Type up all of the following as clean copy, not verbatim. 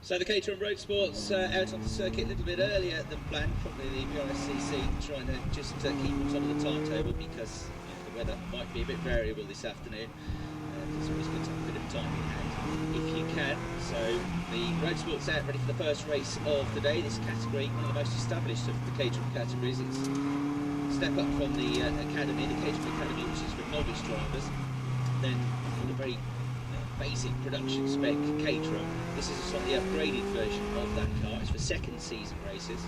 So the Caterham Roadsport's out on the circuit a little bit earlier than planned, probably the BRSCC trying to just keep on top of the timetable because the weather might be a bit variable this afternoon. It's always good to have a bit of time in hand if you can. So the Roadsport's out ready for the first race of the day. This category, one of the most established of the Caterham categories. It's a step up from the Academy, the Caterham Academy, which is for novice drivers. Then for the very basic production spec Caterham, this is a slightly upgraded version of that car. It's for second season races.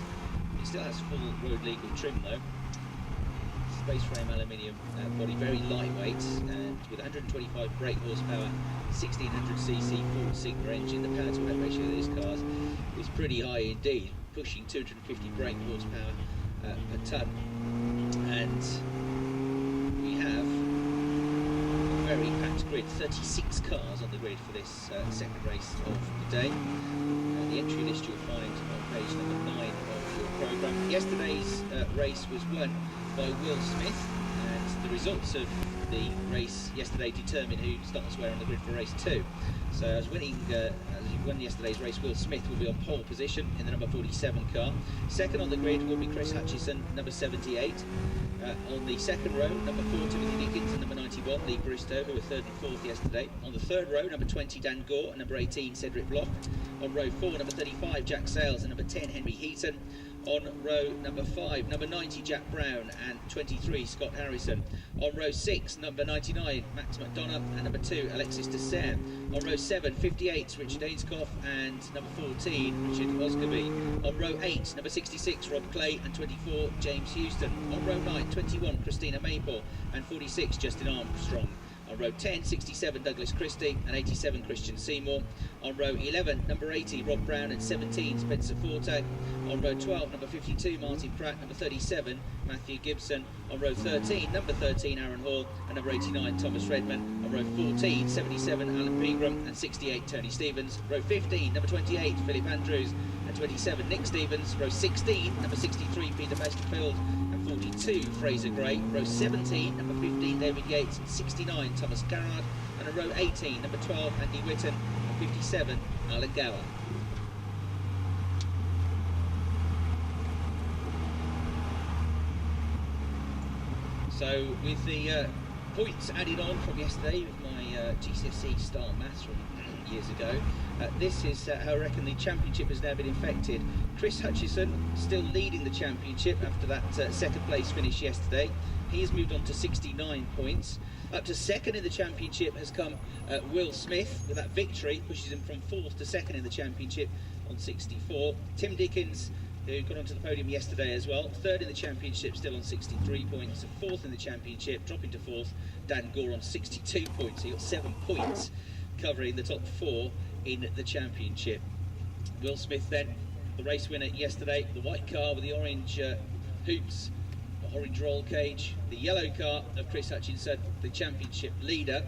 It still has full road legal trim though. Space frame aluminium body, very lightweight, and with 125 brake horsepower, 1600cc Ford Sigma engine. The power to weight ratio of these cars is pretty high indeed, pushing 250 brake horsepower per tonne. And we have very packed grid, 36 cars on the grid for this second race of the day. The entry list you'll find on page number 9 of your programme. Yesterday's race was won by Will Smith, and the results of the race yesterday determine who starts where on the grid for race 2. So as he won yesterday's race, Will Smith will be on pole position in the number 47 car. Second on the grid will be Chris Hutchison, number 78. On the second row, number 4, Timothy Dickens, and number 91, Lee Bristow, who were third and fourth yesterday. On the third row, number 20, Dan Gore, and number 18, Cedric Bloch. On row 4, number 35, Jack Sales, and number 10, Henry Heaton. On row number 5, number 90, Jack Brown, and 23, Scott Harrison. On row 6, number 99, Max McDonough, and number 2, Alexis Dessert. On row 7, 58, Richard Ainscough, and number 14, Richard Osgoby. On row 8, number 66, Rob Clay, and 24, James Houston. On row 9, 21, Christina Maple, and 46, Justin Armstrong. On row 10, 67, Douglas Christie, and 87, Christian Seymour. On row 11, number 80, Rob Brown, and 17, Spencer Forte. On row 12, number 52, Martin Pratt, number 37, Matthew Gibson. On row 13, number 13, Aaron Hall, and number 89, Thomas Redman. On row 14, 77, Alan Pegram, and 68, Tony Stevens. Row 15, number 28, Philip Andrews, and 27, Nick Stevens. Row 16, number 63, Peter Westerfield, and 42, Fraser Gray. Row 17, number 15, David Yates, and 69, Thomas Garrard. And on row 18, number 12, Andy Whitten, and 57, Alan Gower. So with the points added on from yesterday with my GCSE style maths from years ago, this is how I reckon the championship has now been infected. Chris Hutchison still leading the championship after that second place finish yesterday. He has moved on to 69 points. Up to second in the championship has come Will Smith with that victory, pushes him from fourth to second in the championship on 64. Tim Dickens, who got onto the podium yesterday as well, third in the championship, still on 63 points. Fourth in the championship, dropping to fourth, Dan Gore on 62 points. He got 7 points, covering the top 4 in the championship. Will Smith then, the race winner yesterday, the white car with the orange hoops, the orange roll cage, the yellow car of Chris Hutchinson, the championship leader.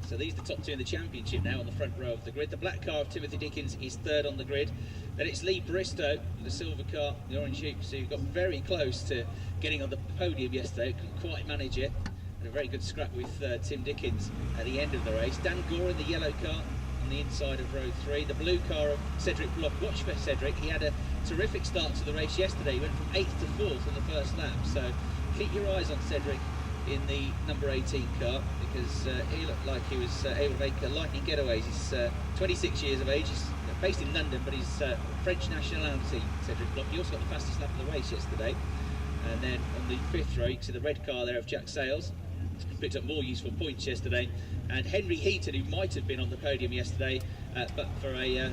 So these are the top 2 in the championship now on the front row of the grid. The black car of Timothy Dickens is third on the grid. Then it's Lee Bristow, the silver car, the orange hoops, who got very close to getting on the podium yesterday, couldn't quite manage it. And a very good scrap with Tim Dickens at the end of the race. Dan Gore in the yellow car on the inside of row 3. The blue car of Cedric Bloch. Watch for Cedric, he had a terrific start to the race yesterday. He went from 8th to 4th on the first lap. So keep your eyes on Cedric in the number 18 car, because he looked like he was able to make lightning getaways. He's 26 years of age, he's based in London, but he's French nationality, Cedric Bloch. He also got the fastest lap of the race yesterday. And then on the 5th row, you can see the red car there of Jack Sales. He picked up more useful points yesterday. And Henry Heaton, who might have been on the podium yesterday, but for a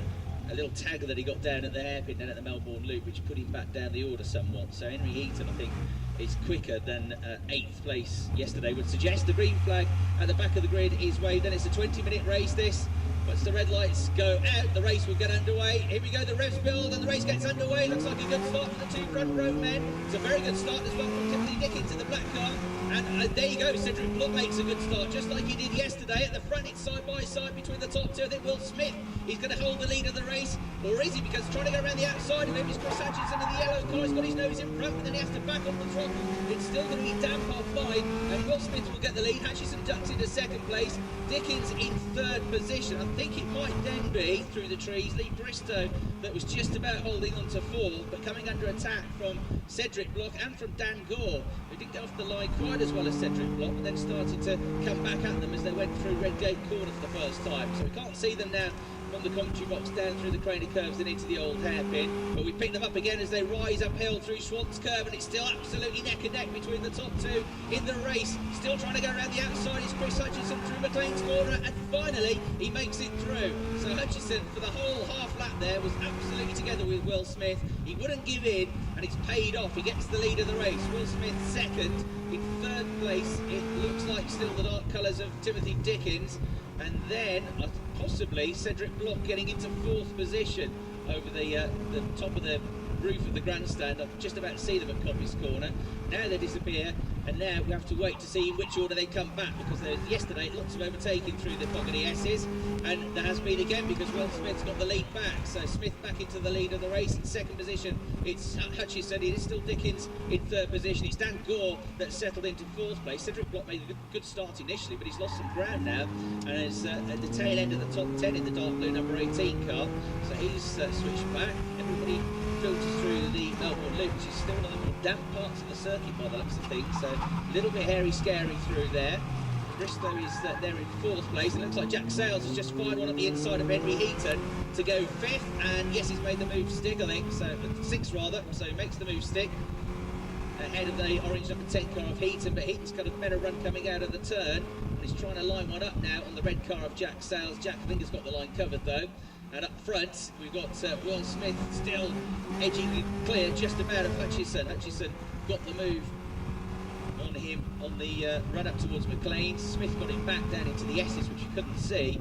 little tagger that he got down at the hairpin down at the Melbourne Loop, which put him back down the order somewhat. So Henry Heaton, I think, is quicker than 8th place yesterday would suggest. The green flag at the back of the grid is waved, and it's a 20-minute race this. Once the red lights go out, the race will get underway. Here we go, the revs build and the race gets underway. Looks like a good start for the 2 front row men. It's a very good start as well from Timothy Dickens in the black car. And there you go, Cedric Bloch makes a good start, just like he did yesterday. At the front, it's side by side between the top 2. I think Will Smith is going to hold the lead of the race, or is he? Because trying to go around the outside of him is Chris Hutchinson in the yellow car. He's got his nose in front, and then he has to back off the throttle. It's still going to be damp half by, and Will Smith will get the lead. Hutchinson ducks into second place. Dickens in third position. I think it might then be, through the trees, Lee Bristow, that was just about holding on to fourth, but coming under attack from Cedric Block and from Dan Gore, who didn't get off the line quite as well as Cedric Block, but then started to come back at them as they went through Redgate Corner for the first time. So we can't see them now from the commentary box down through the cranny curves and into the old hairpin, but we pick them up again as they rise uphill through Swans Curve, and it's still absolutely neck and neck between the top two in the race. Still trying to go around the outside is Chris Hutchinson through McLean's Corner, and finally he makes it through. So Hutchinson for the whole half lap there was absolutely together with Will Smith. He wouldn't give in, and it's paid off. He gets the lead of the race. Will Smith second. In third place it looks like still the dark colours of Timothy Dickens, and then possibly Cedric Block getting into fourth position over the top of the roof of the grandstand. I can just about see them at Coppice Corner. Now they disappear, and now we have to wait to see in which order they come back, because there was yesterday lots of overtaking through the Fogarty S's, and there has been again because Will Smith's got the lead back. So Smith back into the lead of the race. In second position it's Hutchinson. It is still Dickens in third position. It's Dan Gore that settled into fourth place. Cedric Block made a good start initially, but he's lost some ground now, and is at the tail end of the top 10 in the dark blue number 18 car. So he's switched back. Everybody filters through the Melbourne Loop, which is still one of the more damp parts of the circuit by the looks of things. So a little bit hairy scary through there. Bristow is there in fourth place. It looks like Jack Sales has just fired one at the inside of Henry Heaton to go fifth, and yes, he's made the move stick, I think, so sixth rather, so he makes the move stick ahead of the orange number 10 car of Heaton, but Heaton's got a better run coming out of the turn, and he's trying to line one up now on the red car of Jack Sales. Jack, I think, has got the line covered though. And up front, we've got Will Smith still edging clear just about of Hutchison. Hutchison got the move on him on the run up towards McLean. Smith got him back down into the S's, which you couldn't see.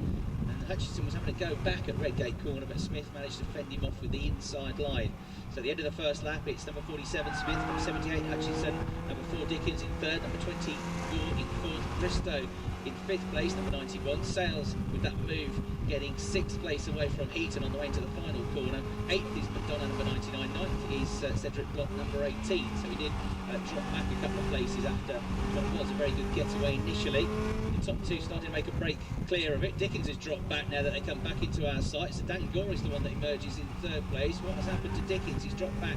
And Hutchison was having to go back at Redgate Corner, but Smith managed to fend him off with the inside line. So at the end of the first lap, it's number 47 Smith, number 78 Hutchison, number 4 Dickens in third, number 20 Gore in fourth, Bristow in fifth place, number 91. Sales with that move getting sixth place away from Heaton on the way to the final corner. Eighth is McDonough, number 99. Ninth is Cedric Block, number 18. So he did drop back a couple of places after what was a very good getaway initially. The top two starting to make a break clear of it. Dickens has dropped back now that they come back into our sights. So Dan Gore is the one that emerges in third place. What has happened to Dickens? He's dropped back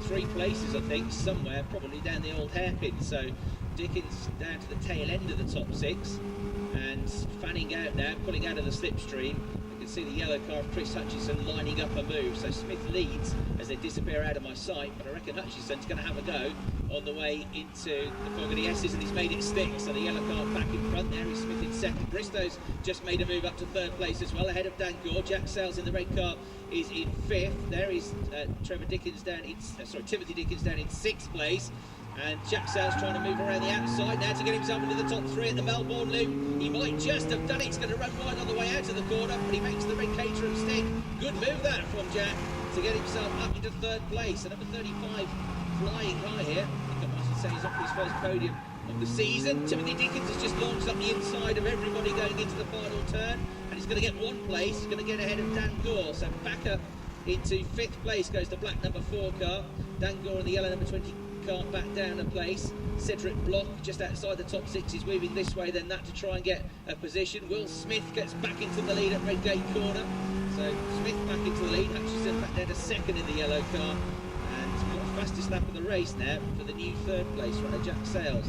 3 places, I think, somewhere, probably down the old hairpin. So Dickens down to the tail end of the top 6 and fanning out now, pulling out of the slipstream. You can see the yellow car of Chris Hutchison lining up a move. So Smith leads as they disappear out of my sight, but I reckon Hutchison's going to have a go on the way into the Fogarty S's, and he's made it stick. So the yellow car back in front there is Smith in second. Bristow's just made a move up to third place as well, ahead of Dan Gore. Jack Sales in the red car is in fifth. There is Timothy Dickens down in sixth place. And Jack Sales trying to move around the outside now to get himself into the top 3 at the Melbourne Loop. He might just have done it. He's going to run wide on the way out of the corner, but he makes the red Caterham stick. Good move that from Jack to get himself up into third place. And number 35 flying high here. I think I might say he's up for his first podium of the season. Timothy Dickens has just launched up the inside of everybody going into the final turn, and he's going to get 1 place. He's going to get ahead of Dan Gore. So back up into 5th place goes the black number 4 car. Dan Gore and the yellow number 20 car back down a place. Cedric Block just outside the top 6 is weaving this way then that to try and get a position. Will Smith gets back into the lead at Redgate Corner. So Smith back into the lead. Hutchison back down to second in the yellow car. And we've got the fastest lap of the race now for the new 3rd place runner, Jack Sales.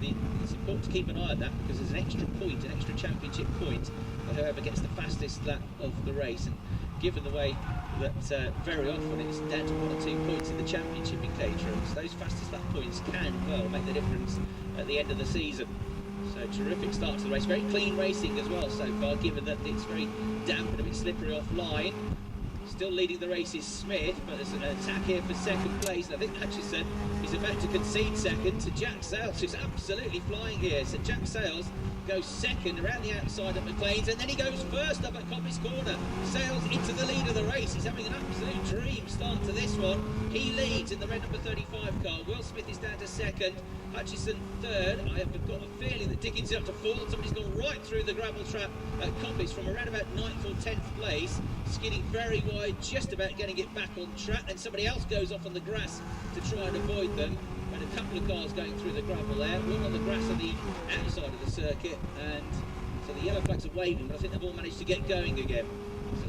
It's important to keep an eye on that because there's an extra point, an extra championship point for whoever gets the fastest lap of the race. And given the way that very often it's down to 1 or 2 points in the championship in Caterham, so those fastest lap points can well make the difference at the end of the season. So terrific start to the race, very clean racing as well so far, given that it's very damp and a bit slippery offline. Still leading the race is Smith, but there's an attack here for 2nd place. I think Hutchison is about to concede second to Jack Sales, who's absolutely flying here. So Jack Sales goes second around the outside at McLean's, and then he goes first up at Coppice Corner. Sales into the lead of the race. He's having an absolute dream start to this one. He leads in the red number 35 car. Will Smith is down to second. Hutchison third. I have got a feeling that Dickens is up to fourth. Somebody's gone right through the gravel trap at Coppice from around about 9th or 10th place, skidding very wide, just about getting it back on track. Then somebody else goes off on the grass to try and avoid them. And a couple of cars going through the gravel there, one on the grass on the outside of the circuit, and so the yellow flags are waving, but I think they've all managed to get going again. So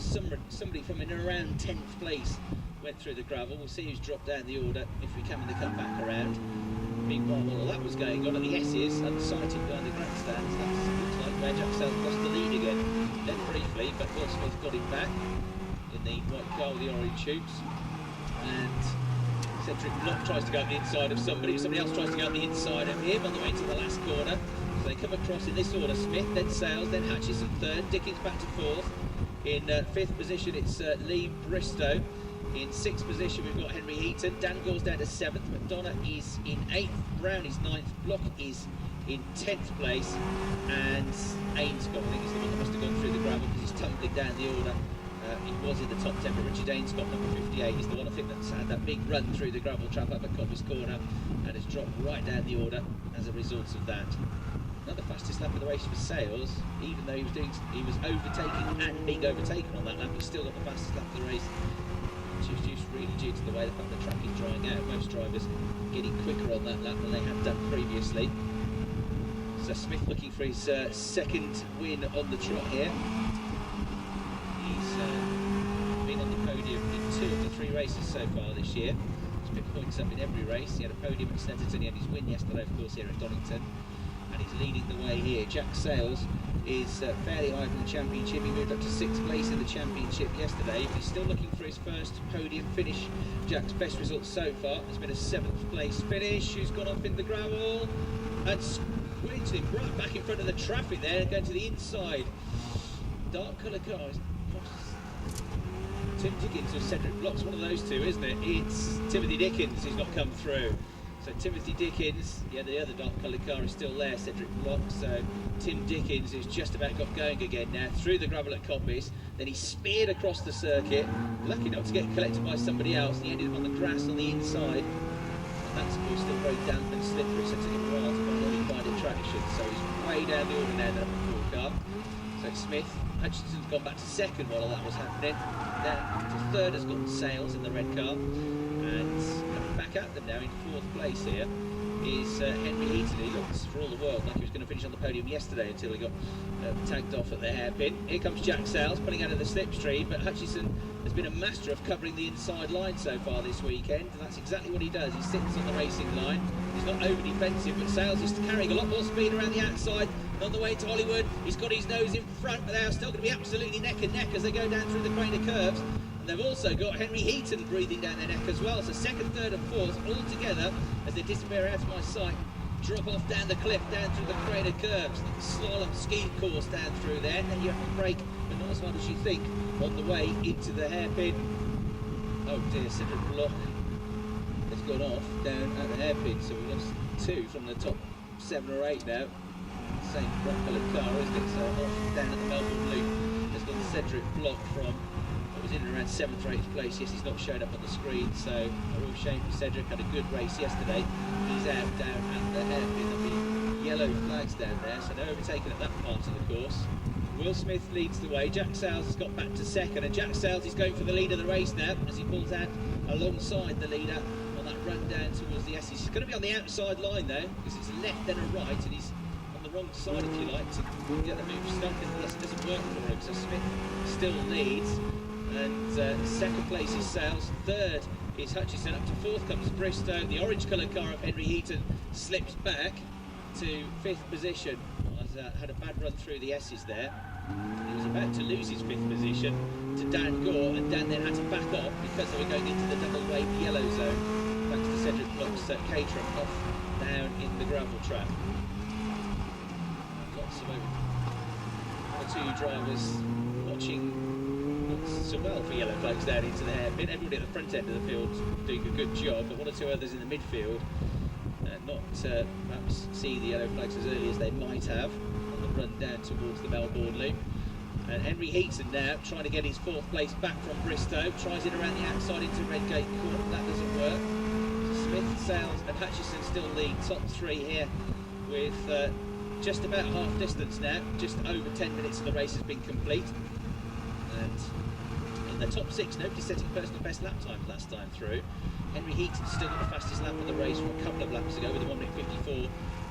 somebody from in around 10th place went through the gravel. We'll see who's dropped down the order if we can when they come back around. Meanwhile, while all that was going on at the S's, unsighted behind the grandstands, that looks like where Jack Sales lost the lead again, then briefly, but Will Smith got him back in the white car with the orange tubes. And Cedric Block tries to go up the inside of somebody else tries to go up the inside of him on the way to the last corner. So they come across in this order: Smith, then Sales, then Hutchison third, Dickens back to fourth. In fifth position it's Lee Bristow. In sixth position we've got Henry Heaton. Dan Gore's down to seventh. McDonough is in eighth. Brown is ninth. Block is in 10th place. And Ainscott, I think, is the one that must have gone through the gravel because he's tumbling down the order. He was in the top 10, but Richard Ainscott, number 58, is the one I think that's had that big run through the gravel trap up at Coppice Corner and has dropped right down the order as a result of that. Not the fastest lap of the race for Sales, even though he was overtaking and being overtaken on that lap. He still got the fastest lap of the race, which is just really due to the way the fact the track is drying out. Most drivers getting quicker on that lap than they have done previously. So Smith looking for his second win on the trot here. He's been on the podium in 2 of the 3 races so far this year. He's picked points up in every race. He had a podium at Snetterton, he had his win yesterday, of course, here at Donington. And he's leading the way here. Jack Sales is fairly high in the championship. He moved up to 6th place in the championship yesterday. He's still looking for his first podium finish. Jack's best result so far has been a 7th place finish. Who's gone off in the gravel and squeezed him right back in front of the traffic there, going to the inside. Dark colour cars. Tim Dickens or Cedric Block's one of those two, isn't it? It's Timothy Dickens who's not come through. So Timothy Dickens, yeah, the other dark coloured car is still there, Cedric Block. So Tim Dickens, who's just about got going again now, through the gravel at Coppice. Then he speared across the circuit, lucky not to get collected by somebody else. And he ended up on the grass on the inside. And that's still very damp and slippery, so it took him a while to find attraction. So he's way down the order now, that upper car. So Smith, Hutchinson's gone back to second while all that was happening. Down to third has got Sales in the red car. And coming back at them now in 4th place here is Henry Heaton. He looks for all the world like he was going to finish on the podium yesterday until he got tagged off at the hairpin. Here comes Jack Sales pulling out of the slipstream, but Hutchison has been a master of covering the inside line so far this weekend, and that's exactly what he does. He sits on the racing line. He's not over defensive, but Sales is carrying a lot more speed around the outside. And on the way to Hollywood, he's got his nose in front, but they are still going to be absolutely neck and neck as they go down through the crane of curves. They've also got Henry Heaton breathing down their neck as well. So 2nd, 3rd and 4th all together as they disappear out of my sight. Drop off down the cliff, down through the crane of curves. Like a slalom ski course down through there. Then you have to brake, but not as hard as you think, on the way into the hairpin. Oh dear, Cedric Block has gone off down at the hairpin. So we've lost 2 from the top 7 or 8 now. Same black coloured car, isn't it? So off down at the Melbourne Loop has gone Cedric Block from was in and around 7th or 8th place. Yes, he's not showed up on the screen, so a real shame for Cedric. Had a good race yesterday. He's out down at the hairpin. There'll be yellow flags down there, so they're overtaken at that part of the course. Will Smith leads the way. Jack Sales has got back to 2nd, and Jack Sales is going for the lead of the race now as he pulls out alongside the leader on that run down towards the S. He's going to be on the outside line though, because it's a left then a right, and he's on the wrong side, if you like, to get the move stuck, and yes, it doesn't work for him. So Smith still leads. And 2nd place is Sales, 3rd is Hutchison, up to 4th comes Bristow. The orange coloured car of Henry Heaton slips back to 5th position. Had a bad run through the S's there. He was about to lose his 5th position to Dan Gore, and Dan then had to back off because they were going into the double wave yellow zone thanks to Cedric Block's Caterham off down in the gravel trap. Lots of 1 or 2 drivers watching so well for yellow flags down into the hairpin. Everybody at the front end of the field doing a good job, but 1 or 2 others in the midfield not perhaps see the yellow flags as early as they might have on the run down towards the Melbourne Loop. And Henry Heaton now trying to get his 4th place back from Bristow, tries it around the outside into Redgate Court, that doesn't work. Smith, Sales and Hutchison still lead top 3 here with just about half distance now. Just over 10 minutes of the race has been complete. And in the top 6, nobody setting personal best lap times last time through. Henry Heaton still got the fastest lap of the race from a couple of laps ago with a 1 minute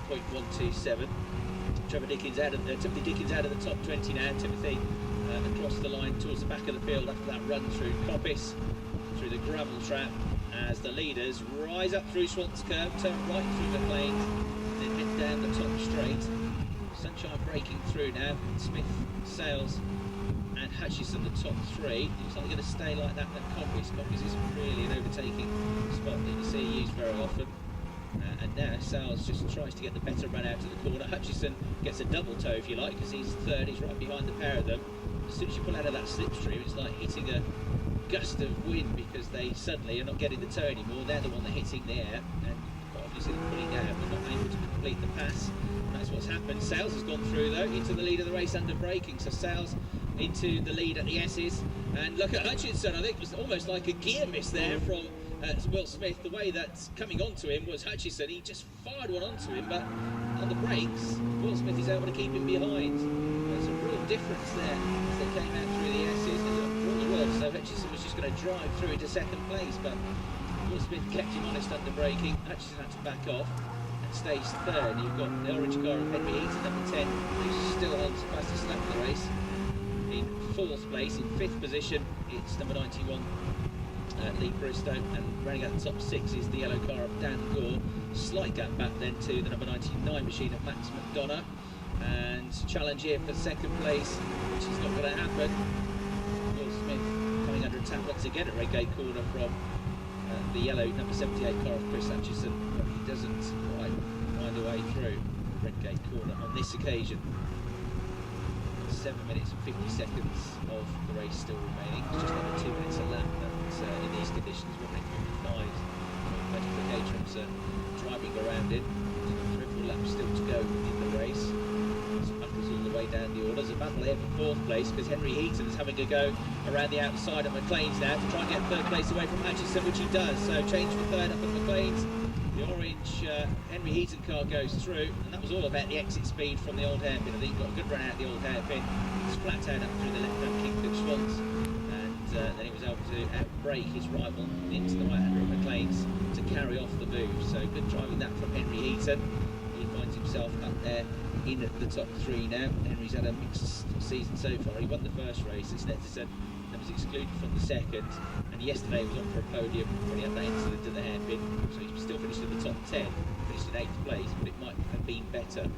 54.127. Timothy Dickens out of the top 20 now. Timothy across the line towards the back of the field after that run through Coppice, through the gravel trap, as the leaders rise up through Swans Curve, turn right through the plains, and then head down the top straight. Sunshine breaking through now. Smith, Sales and Hutchison, the top three. Looks like they're going to stay like that at Coppice. Coppice isn't really an overtaking spot that you see used very often. And now Sales just tries to get the better run out to the corner. Hutchison gets a double toe, if you like, because he's third. He's right behind the pair of them. As soon as you pull out of that slipstream, it's like hitting a gust of wind, because they suddenly are not getting the toe anymore. They're the one that hitting the air, and obviously they're pulling out but not able to complete the pass. And that's what's happened. Sales has gone through though into the lead of the race under braking. So Sales into the lead at the S's, and look at Hutchinson. I think it was almost like a gear miss there from Will Smith. The way that coming onto him was Hutchison. He just fired one onto him, but on the brakes, Will Smith is able to keep him behind. There's a real difference there as they came out through the S's. They looked really well, so Hutchison was just going to drive through into second place, but Will Smith kept him honest under braking. Hutchison had to back off and stays third. You've got the orange car of Henry Eaton, number 10, who's still on the fastest lap of the race. In fourth place, in fifth position, it's number 91. Lee Bristow, and running at the top six is the yellow car of Dan Gore. Slight gap back then to the number 99 machine of Max McDonough, and challenge here for second place, which is not going to happen. Will Smith coming under attack once again at Redgate Corner from the yellow number 78 car of Chris Hutchison, but he doesn't quite find a way through Redgate Corner on this occasion. 7 minutes and 50 seconds of the race still remaining. It's just over 2 minutes a lap, but in these conditions we're running 55. Better for Caterham's driving around it. 3 or 4 laps still to go in the race. So battles all the way down the order. There's a battle here for fourth place, because Henry Heaton is having a go around the outside of McLean's now to try and get third place away from Hutchison, which he does. So change for third up at McLean's. The orange Henry Heaton car goes through, and that was all about the exit speed from the old hairpin. I think he got a good run out of the old hairpin. He's flat out up through the left-hand Kingfisher Swans, and then he was able to outbrake his rival into the right-hander of McLean's to carry off the move. So good driving that from Henry Heaton. He finds himself up there in the top three now. Henry's had a mixed season so far. He won the first race, as Netterson, and was excluded from the second, and yesterday was on for a podium when he had that incident at the hairpin, so he's still finished in the top 10, finished in 8th place, but it might have been better.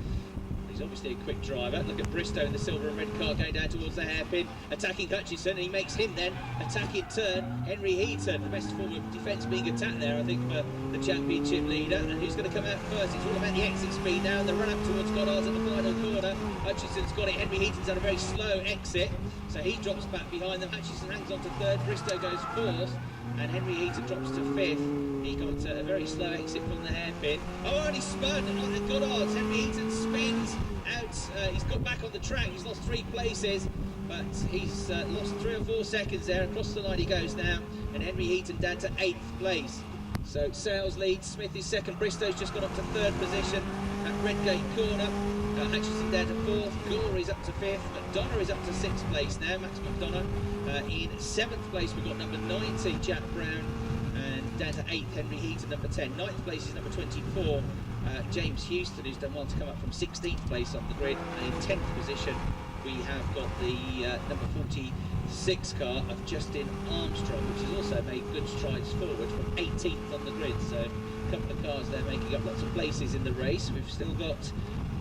He's obviously a quick driver. Look at Bristow in the silver and red car going down towards the hairpin, attacking Hutchison, and he makes him then attack in turn Henry Heaton. The best form of defence being attacked there, I think, for the championship leader. And who's going to come out first? It's all about the exit speed now, and the run up towards Goddard's at the final corner. Hutchison's got it. Henry Heaton's had a very slow exit, so he drops back behind them. Hutchison hangs on to third, Bristow goes fourth, and Henry Heaton drops to fifth. He got a very slow exit from the hairpin. Oh, and he spun at Goddard's. Henry Heaton spins out. He's got back on the track. He's lost 3 places, but he's lost 3 or 4 seconds there. Across the line he goes now, and Henry Heaton down to 8th place. So Sales leads, Smith is second, Bristow's just got up to 3rd position at Redgate Corner. Hutchison down to 4th, Gore is up to 5th, McDonough is up to 6th place now, Max McDonough. In 7th place we've got number 90, Jack Brown, and down to 8th, Henry Heaton, number 10. 9th place is number 24, James Houston, who's done well to come up from 16th place on the grid. And in 10th position we have got the number 46 car of Justin Armstrong, which has also made good strides forward from 18th on the grid. So a couple of cars there making up lots of places in the race. We've still got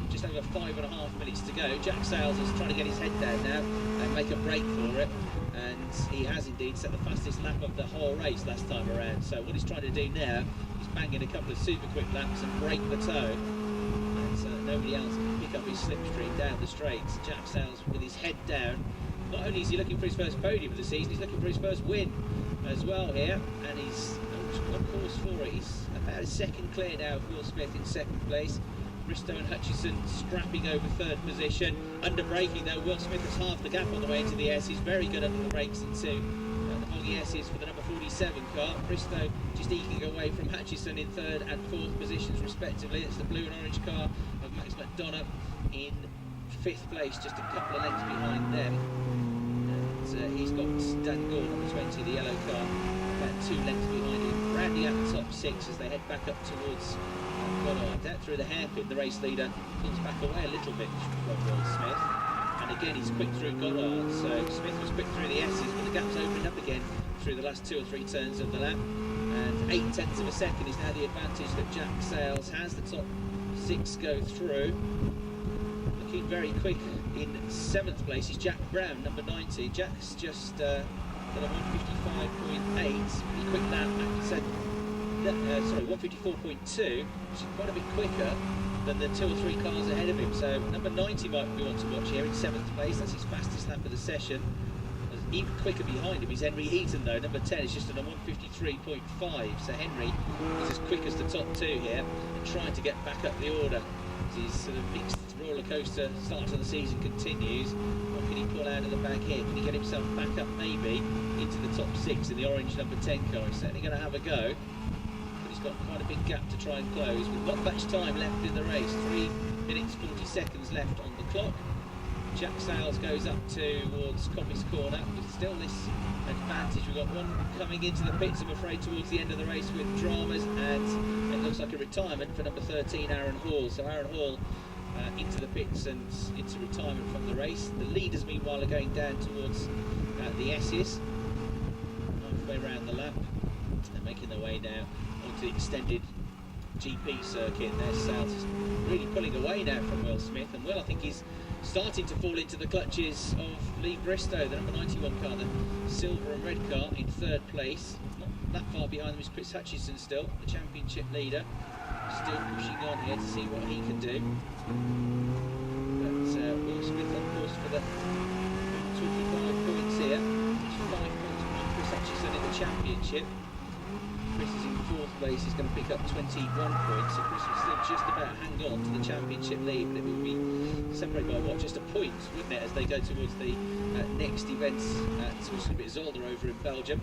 just over 5.5 minutes to go. Jack Sales is trying to get his head down now and make a break for it, and he has indeed set the fastest lap of the whole race last time around. So what he's trying to do now is bang in a couple of super quick laps and break the toe, and nobody else can pick up his slipstream down the straights. Jack Sales with his head down. Not only is he looking for his first podium of the season, he's looking for his first win as well here, and he's on course for it. He's about a second clear now of Will Smith in 2nd place. Bristow and Hutchison scrapping over 3rd position. Under braking though, Will Smith has halved the gap on the way into the S. He's very good under the brakes into the boggy S's for the number 47 car. Bristow just eking away from Hutchison in 3rd and 4th positions respectively. It's the blue and orange car of Max McDonough in 5th place, just a couple of lengths behind them. And he's got Dan Gore, number 20, the yellow car, about 2 lengths behind him, rounding out the top 6 as they head back up towards Goddard. Out through the hairpin, the race leader pulls back away a little bit from Will Smith, and And again, he's quick through Goddard. So Smith was quick through the S's, but the gap's opened up again through the last 2 or 3 turns of the lap. And 0.8 of a second is now the advantage that Jack Sales has. The top 6 go through. Looking very quick in 7th place is Jack Brown, number 90. Jack's just done a 155.8, pretty quick lap. Sorry, 154.2, which is quite a bit quicker than the 2 or 3 cars ahead of him. So number 90 might be one to watch here in 7th place. That's his fastest lap of the session. Even quicker behind him is Henry Heaton though, number 10 is just on a 153.5. So Henry is as quick as the top 2 here and trying to get back up the order. His sort of mixed roller coaster start to the season continues. What can he pull out of the bag here? Can he get himself back up maybe into the top 6 in the orange number 10 car? He's certainly going to have a go, but he's got quite a big gap to try and close with not much time left in the race. 3 minutes 40 seconds left on the clock. Jack Sales goes up towards Coppice Corner, but still this advantage. We've got one coming into the pits, I'm afraid, towards the end of the race with dramas, and it looks like a retirement for number 13, Aaron Hall. So Aaron Hall into the pits and into retirement from the race. The leaders, meanwhile, are going down towards the S's, halfway around the lap, and making their way now onto the extended GP circuit. There's Sales is really pulling away now from Will Smith, and Will, I think, is starting to fall into the clutches of Lee Bristow, the number 91 car, the silver and red car, in 3rd place. Not that far behind them is Chris Hutchison still, the championship leader, still pushing on here to see what he can do. But Will Smith on course for the 25 points here. It's 5 points behind Chris Hutchison in the championship. Chris is in 4th place, he's going to pick up 21 points, so Chris will still just about hang on to the championship lead, but it will be separated by what, just a point, wouldn't it, as they go towards the next events, which is a bit Zolder over in Belgium.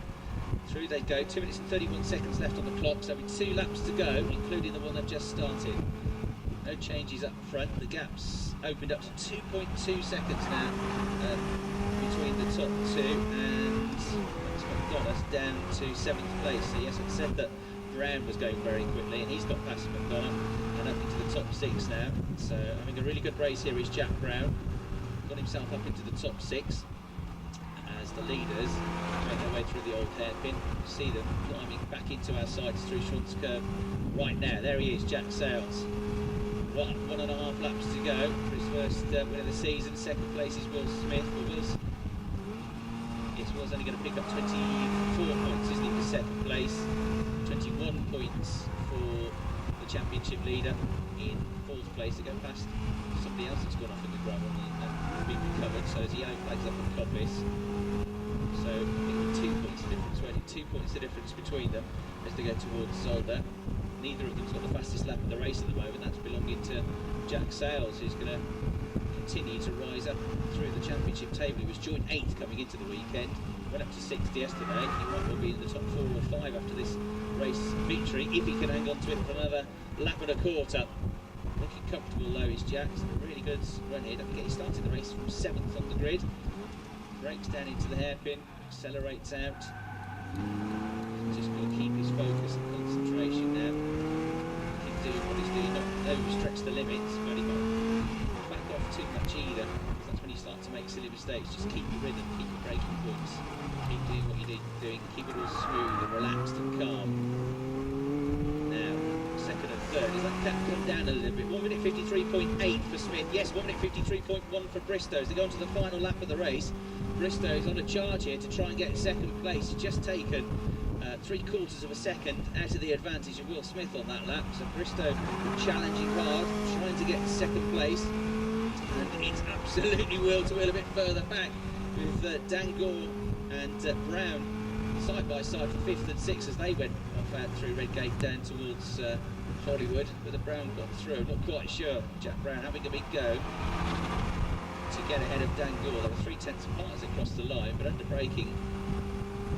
Through they go, 2 minutes and 31 seconds left on the clock, so with 2 laps to go, including the one that just started. No changes up front, the gap's opened up to 2.2 seconds now between the top 2, and got us down to 7th place. So yes, it said that Brown was going very quickly, and he's got past McDonough and up into the top 6 now. So having a really good race here is Jack Brown. Got himself up into the top 6 as the leaders make their way through the old hairpin. You see them climbing back into our sides through Shorts Curve right now. There he is, Jack Sales. 1.5 laps to go for his first win of the season. 2nd place is Will Smith. Will's only going to pick up 24 points, isn't he, for 2nd place. 21 points for the championship leader in 4th place to go past somebody else that's gone off in the gravel and been recovered. So as the yellow flags up on Coppice. So I think 2 points the difference, really. 2 points the difference between them as they go towards Zolder. Neither of them's got the fastest lap of the race at the moment. That's belonging to Jack Sales, who's going to continue to rise up through the championship table. He was joint 8th coming into the weekend, went up to 6th yesterday. He might well be in the top 4 or 5 after this race victory, if he can hang on to it for another lap and a quarter. Looking comfortable though is Jack. It's a really good run here. Don't forget he started the race from 7th on the grid. Brakes down into the hairpin, accelerates out. Just going to keep his focus and concentration now. Keep doing what he's doing, not overstretch the limits, but he won't back off too much either, because that's when you start to make silly mistakes. Just keep your rhythm, keep your braking points, keep doing what you're doing, keep it all smooth and relaxed and calm. Now, 2nd and 3rd, as that gap come down a little bit, 1 minute 53.8 for Smith, yes, 1 minute 53.1 for Bristow. As they go on to the final lap of the race, Bristow is on a charge here to try and get 2nd place. He's just taken 3/4 of a second out of the advantage of Will Smith on that lap. So Bristow challenging hard, trying to get 2nd place, and it's absolutely will to will a bit further back with Dangor and Brown side by side for 5th and 6th as they went off out through Redgate down towards Hollywood, but the Brown got through. Not quite sure. Jack Brown having a big go to get ahead of Dangor. There were 3/10 parts across the line, but under braking,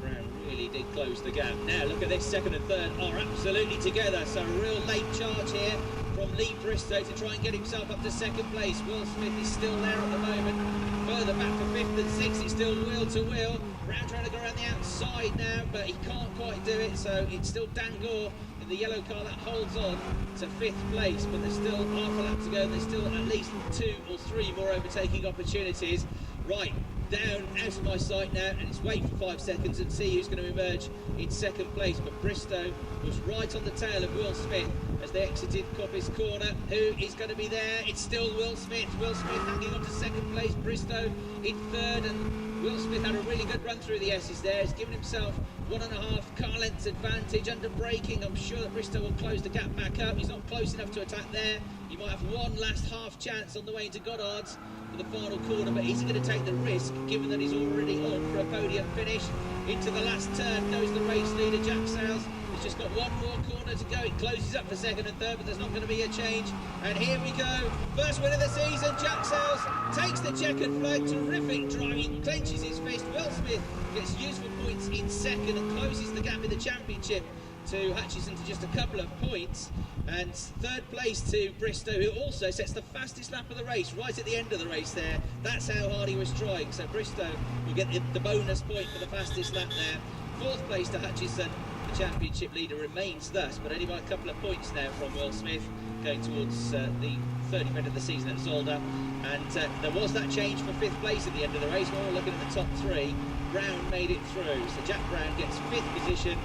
Brown really did close the gap. Now look at this, 2nd and 3rd are absolutely together, so a real late charge here from Lee Bristow to try and get himself up to second place. Will Smith is still there at the moment. Further back for fifth and sixth, it's still wheel to wheel. Brown trying to go around the outside now, but he can't quite do it, so it's still Dan Gore in the yellow car that holds on to fifth place, but there's still half a lap to go, and there's still at least 2 or 3 more overtaking opportunities. Right, down out of my sight now, and it's wait for 5 seconds and see who's going to emerge in second place. But Bristow was right on the tail of Will Smith as they exited Coppice Corner. Who is going to be there? It's still Will Smith. Will Smith hanging on to second place, Bristow in third, and Will Smith had a really good run through the S's there. He's given himself 1.5 car lengths advantage under braking. I'm sure that Bristow will close the gap back up. He's not close enough to attack there. He might have one last half chance on the way into Goddard's for the final corner, but is he going to take the risk given that he's already on for a podium finish? Into the last turn goes the race leader, Jack Sales. He's just got one more corner to go. It closes up for second and third, but there's not going to be a change. And here we go. First win of the season. Jack Sales takes the checkered flag. Terrific driving. Clenches his fist. Will Smith gets useful points in second and closes the gap in the championship to Hutchison to just a couple of points. And third place to Bristow, who also sets the fastest lap of the race right at the end of the race there. That's how hard he was trying. So Bristow will get the bonus point for the fastest lap there. Fourth place to Hutchison. The championship leader remains thus, but only by a couple of points now from Will Smith, going towards the third event of the season at Zolder. And there was that change for fifth place at the end of the race. When we're looking at the top 3, Brown made it through. So Jack Brown gets fifth position.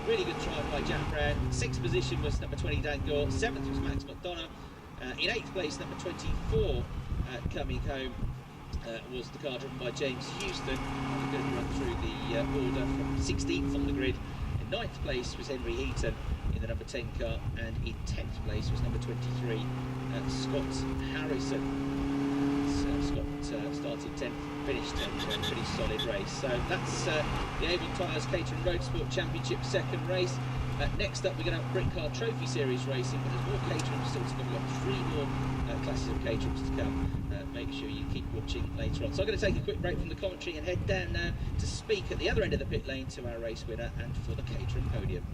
Really good drive by Jack Brown. Sixth position was number 20 Dan Gore. Seventh was Max McDonough. In eighth place, number 24 coming home was the car driven by James Houston. We're going to run through the order from 16th on the grid. In ninth place was Henry Heaton in the number 10 car, and in 10th place was number 23 Scott Harrison. Scott started 10th, finished 10th, a pretty solid race. So that's the Avon Tyres Caterham Roadsport Championship second race. Next up, we're going to have Brick Car Trophy Series racing, but there's more Caterhams still to come. We've got 3 more classes of Caterhams to come. Make sure you keep watching later on. So I'm going to take a quick break from the commentary and head down now to speak at the other end of the pit lane to our race winner and for the Caterham podium.